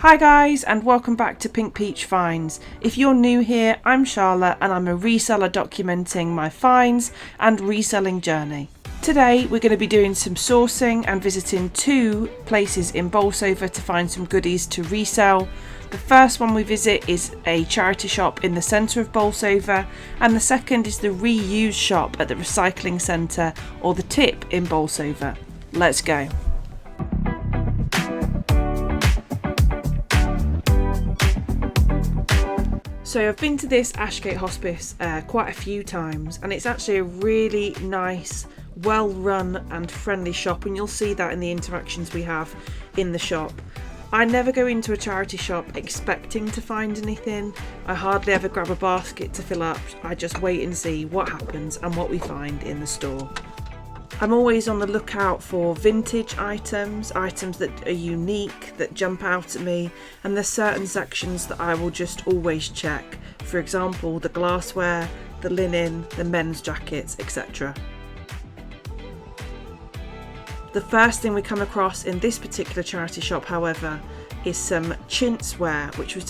Hi guys, and welcome back to Pink Peach Finds. If you're new here, I'm Charlotte and I'm a reseller documenting my finds and reselling journey. Today we're going to be doing some sourcing and visiting two places in Bolsover to find some goodies to resell. The first one we visit is a charity shop in the centre of Bolsover, and the second is the reuse shop at the recycling centre, or the tip, in Bolsover. Let's go. So I've been to this Ashgate hospice quite a few times, and it's actually a really nice, well run and friendly shop, and you'll see that in the interactions we have in the shop. I never go into a charity shop expecting to find anything. I hardly ever grab a basket to fill up. I just wait and see what happens and what we find in the store. I'm always on the lookout for vintage items that are unique, that jump out at me, and there's certain sections that I will just always check. For example, the glassware, the linen, the men's jackets, etc. The first thing we come across in this particular charity shop, however, is some chintz-ware, which was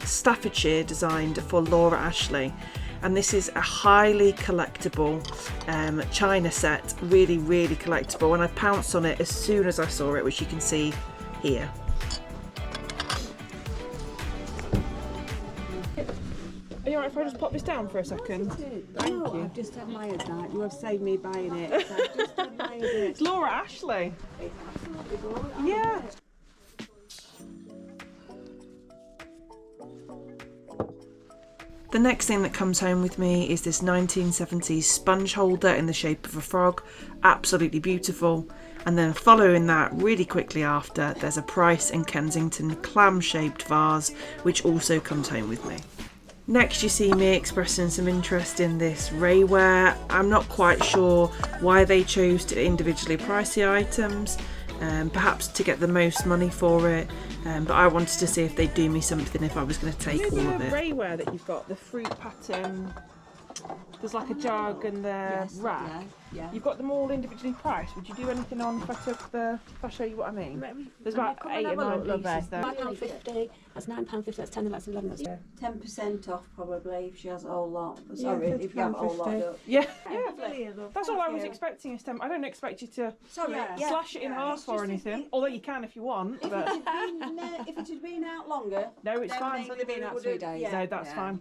Staffordshire designed for Laura Ashley. And this is a highly collectible china set, really collectible, and I pounced on it as soon as I saw it, which you can see here. Are you alright if I just pop this down for a second? Thank you. I've just admired that. You have saved me buying it. So I've just admired it. It's Laura Ashley. It's absolutely gorgeous. Yeah. The next thing that comes home with me is this 1970s sponge holder in the shape of a frog, absolutely beautiful. And then following that, really quickly after, there's a Price and Kensington clam-shaped vase, which also comes home with me. Next you see me expressing some interest in this Rayware. I'm not quite sure why they chose to individually price the items, perhaps to get the most money for it. But I wanted to see if they'd do me something if I was going to take all of it. The Rayware that you've got, the fruit pattern, there's like a jug and the rack. Yeah. You've got them all individually priced. Would you do anything on if I show you what I mean? There's about 8 or 9 pieces there. £9.50, that's £9.50, that's 10, that's 11, that's 10% off probably if she has a whole lot. Sorry, if you have a whole lot. Yeah. That's all I was expecting this time. I don't expect you to slash it in half or anything, although you can if you want. But if it had been out longer. No, it's fine. It's only been out 3 days. No, that's fine.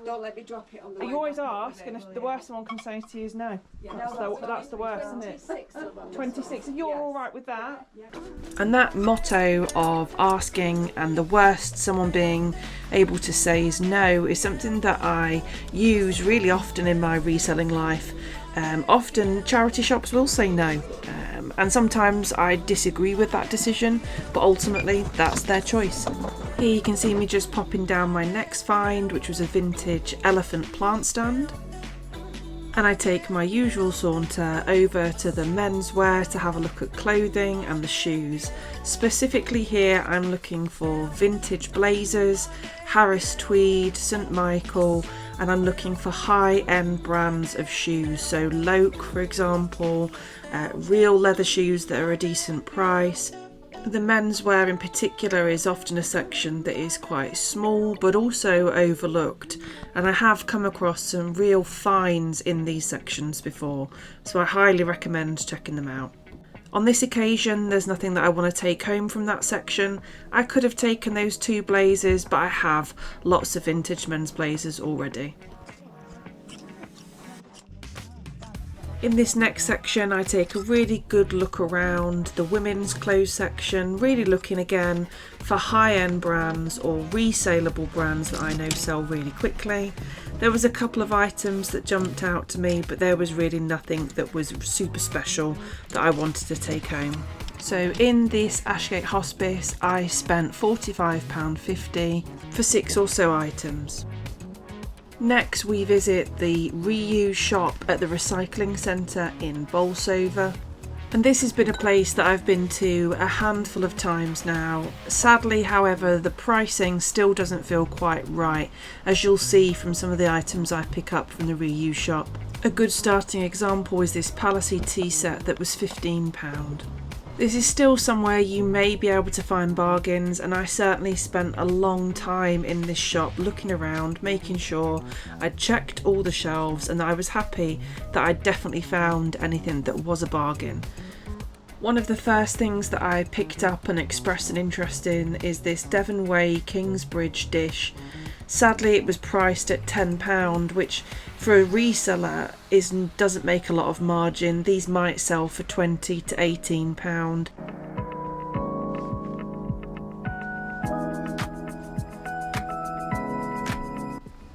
Don't let me drop it on the You always ask, and if the worst someone can say to you is no. That's the worst, isn't it? 26. If you're all right with that. And that motto of asking and the worst someone being able to say is no is something that I use really often in my reselling life. Often charity shops will say no, and sometimes I disagree with that decision, but ultimately that's their choice. Here you can see me just popping down my next find, which was a vintage elephant plant stand. And I take my usual saunter over to the menswear to have a look at clothing and the shoes. Specifically here I'm looking for vintage blazers, Harris tweed, St Michael, and I'm looking for high-end brands of shoes. So Loke, for example, real leather shoes that are a decent price. The menswear in particular is often a section that is quite small but also overlooked, and I have come across some real finds in these sections before, so I highly recommend checking them out. On this occasion there's nothing that I want to take home from that section. I could have taken those 2 blazers, but I have lots of vintage men's blazers already. In this next section I take a really good look around the women's clothes section, really looking again for high-end brands or resaleable brands that I know sell really quickly. There was a couple of items that jumped out to me, but there was really nothing that was super special that I wanted to take home. So in this Ashgate hospice I spent £45.50 for 6 or so items. Next we visit the reuse shop at the recycling centre in Bolsover. And this has been a place that I've been to a handful of times now. Sadly, however, the pricing still doesn't feel quite right, as you'll see from some of the items I pick up from the reuse shop. A good starting example is this Palace tea set that was £15. This is still somewhere you may be able to find bargains, and I certainly spent a long time in this shop looking around, making sure I'd checked all the shelves and that I was happy that I'd definitely found anything that was a bargain. One of the first things that I picked up and expressed an interest in is this Devon Way Kingsbridge dish. Sadly, it was priced at £10, which for a reseller doesn't make a lot of margin. These might sell for £20 to £18.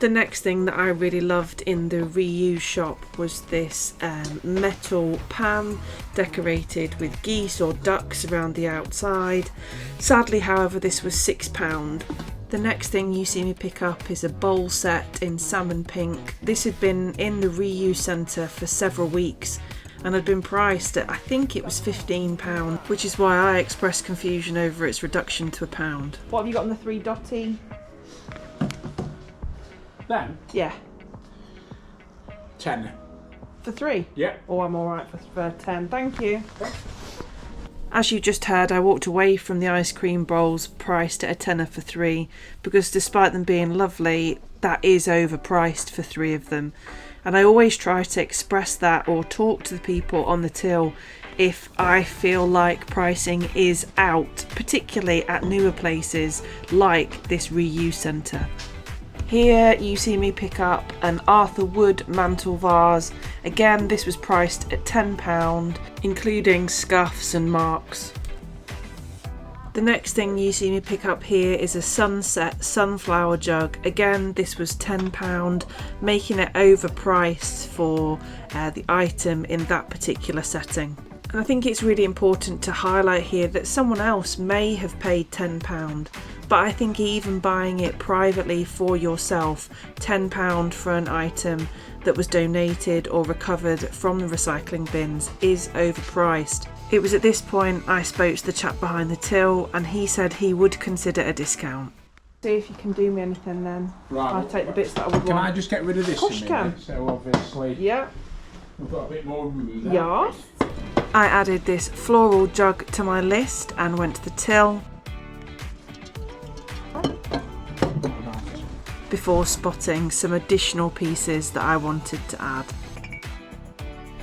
The next thing that I really loved in the reuse shop was this metal pan decorated with geese or ducks around the outside. Sadly, however, this was £6. The next thing you see me pick up is a bowl set in salmon pink. This had been in the reuse centre for several weeks and had been priced at, I think it was £15, which is why I expressed confusion over its reduction to £1. What have you got on the 3 dotty? Then? Yeah. 10. For 3? Yeah. Oh, I'm alright for 10, thank you. As you just heard, I walked away from the ice cream bowls priced at a tenner for 3 because despite them being lovely, that is overpriced for 3 of them. And I always try to express that or talk to the people on the till if I feel like pricing is out, particularly at newer places like this reuse centre. Here you see me pick up an Arthur Wood mantle vase. Again, this was priced at £10, including scuffs and marks. The next thing you see me pick up here is a Sunset sunflower jug. Again, this was £10, making it overpriced for the item in that particular setting. And I think it's really important to highlight here that someone else may have paid £10. But I think even buying it privately for yourself, £10 for an item that was donated or recovered from the recycling bins is overpriced. It was at this point I spoke to the chap behind the till and he said he would consider a discount. See if you can do me anything then. Right. I'll take the bits that I would want. Can I just get rid of this? Of course you can. So obviously, yeah, we've got a bit more room there. Yeah. I added this floral jug to my list and went to the till before spotting some additional pieces that I wanted to add.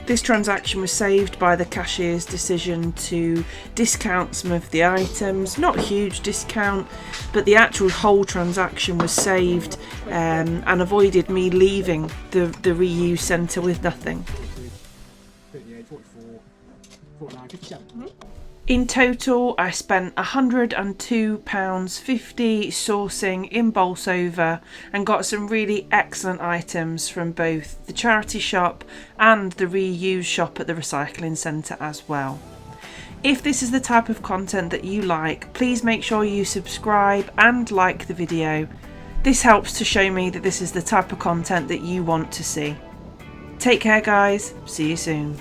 This transaction was saved by the cashier's decision to discount some of the items. Not a huge discount, but the actual whole transaction was saved and avoided me leaving the reuse centre with nothing. In total, I spent £102.50 sourcing in Bolsover and got some really excellent items from both the charity shop and the reuse shop at the recycling centre as well. If this is the type of content that you like, please make sure you subscribe and like the video. This helps to show me that this is the type of content that you want to see. Take care guys, see you soon.